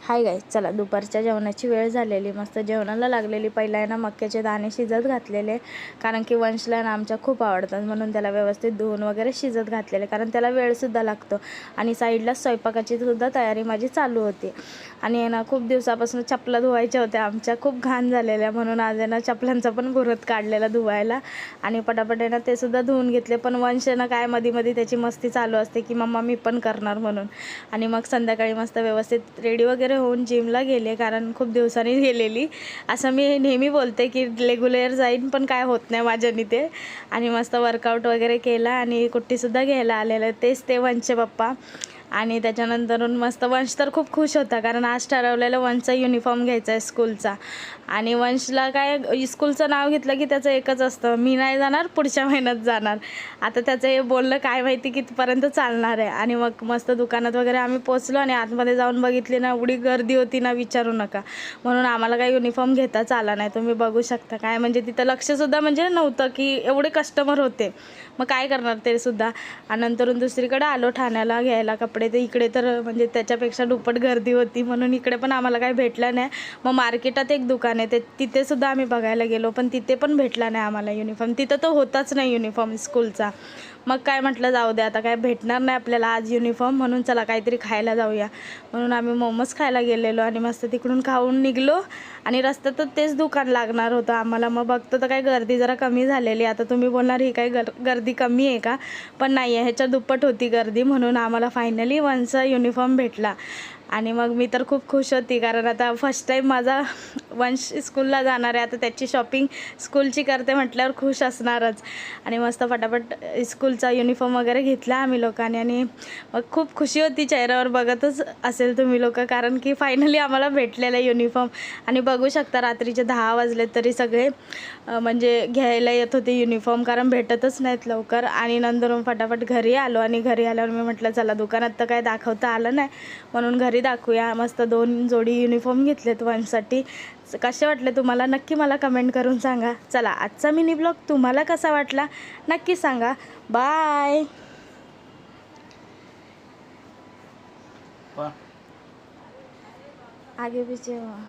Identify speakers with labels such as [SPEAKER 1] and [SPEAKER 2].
[SPEAKER 1] Hi guys, चला दुपारच्या जेवणाची वेळ झालेली, मस्त जेवणाला लागलेली. पहिला आहे ना मक्याचे दाणे शिजत घातलेले, कारण की वंशला ना आमच्या खूप आवडतात म्हणून त्याला व्यवस्थित धुवून वगैरे शिजत घातलेले, कारण त्याला वेळसुद्धा लागतो. आणि साईडला स्वयंपाकाची सुद्धा तयारी माझी चालू होती. आणि आहे ना खूप दिवसापासून चपला धुवायच्या होत्या आमच्या, खूप घाण झालेल्या, म्हणून आज आहे ना चपलांचा पण भुरत काढलेला धुवायला आणि पटापट आहे ना ते सुद्धा धुवून घेतले. पण वंश ना काय मध्ये त्याची मस्ती चालू असते की मम्मा मी पण करणार म्हणून. आणि मग संध्याकाळी मस्त व्यवस्थित रेडी वगैरे होऊन जिमला गेले, कारण खूप दिवसांनी गेलेली. असं मी नेहमी बोलते की रेग्युलर जाईन, पण काय होत नाही माझ्यानी ते. आणि मस्त वर्कआउट वगैरे केला आणि कुट्टीसुद्धा घ्यायला आलेलं, तेच ते वंशचे पप्पा. आणि त्याच्यानंतरून मस्त वंश तर खूप खुश होता, कारण आज ठरवलेलं वंशचा युनिफॉर्म घ्यायचा आहे स्कूलचा. आणि वंशला काय स्कूलचं नाव घेतलं की त्याचं एकच असतं, मी नाही जाणार, पुढच्या महिन्यात जाणार. आता त्याचं हे बोलणं काय माहिती कितपर्यंत चालणार आहे. आणि मग मस्त दुकानात वगैरे आम्ही पोचलो आणि आतमध्ये जाऊन बघितली ना, एवढी गर्दी होती ना विचारू नका. म्हणून आम्हाला काही युनिफॉर्म घेताच आला नाही. तुम्ही बघू शकता, काय म्हणजे तिथं लक्षसुद्धा म्हणजे नव्हतं की एवढे कस्टमर होते. मग काय करणार ते सुद्धा. आणि नंतरून दुसरीकडे आलो ठाण्याला घ्यायला कपडे, तर इकडे तर म्हणजे त्याच्यापेक्षा दुप्पट गर्दी होती, म्हणून इकडे पण आम्हाला काही भेटलं नाही. मग मार्केटात एक दुकान आहे, तिथे सुद्धा आम्ही बघायला गेलो, पण तिथे पण भेटला नाही आम्हाला युनिफॉर्म. तिथं तर होताच नाही युनिफॉर्म स्कूलचा. मग काय म्हटलं जाऊ दे, आता काय भेटणार नाही आपल्याला आज युनिफॉर्म, म्हणून चला काहीतरी खायला जाऊया. म्हणून आम्ही मोमोज खायला गेलेलो आणि मस्त तिकडून खाऊन निघलो. आणि रस्त्यातच तेच दुकान लागणार होतं आम्हाला. मग बघतो तर काय गर्दी जरा कमी झालेली. आता तुम्ही बोलणार ही काय गर्दी कमी आहे का, पण नाही आहे, ह्याच्या दुप्पट होती गर्दी. म्हणून आम्हाला फायनली वंशचा युनिफॉर्म भेटला. आणि मग मी तर खूप खुश होती, कारण आता फर्स्ट टाईम माझा वंश स्कूलला जाणार आहे. आता त्याची शॉपिंग स्कूलची करते म्हटल्यावर खुश असणारच. आणि मस्त फटाफट स्कूलचा युनिफॉर्म वगैरे घेतला आम्ही लोकांनी. आणि मग खूप खुशी होती चेहऱ्यावर, बघतच असेल तुम्ही लोक, कारण की फायनली आम्हाला भेटलेला युनिफॉर्म. आणि बघू शकता रात्रीचे 10 वाजले तरी सगळे म्हणजे घ्यायला येत होते युनिफॉर्म, कारण भेटतच नाहीत लवकर. आणि नंतर फटाफट घरी आलो. आणि घरी आल्यावर मी म्हटलं चला दुकानात तर काय दाखवता आलं नाही, म्हणून घरी दाखवूया. मस्त 2 जोडी युनिफॉर्म घेतलेत वंशसाठी. कसे वाटले तुम्हाला नक्की मला कमेंट करून सांगा. चला आजचा मिनी ब्लॉग तुम्हाला कसा वाटला नक्की सांगा. बाय. आगे पीछे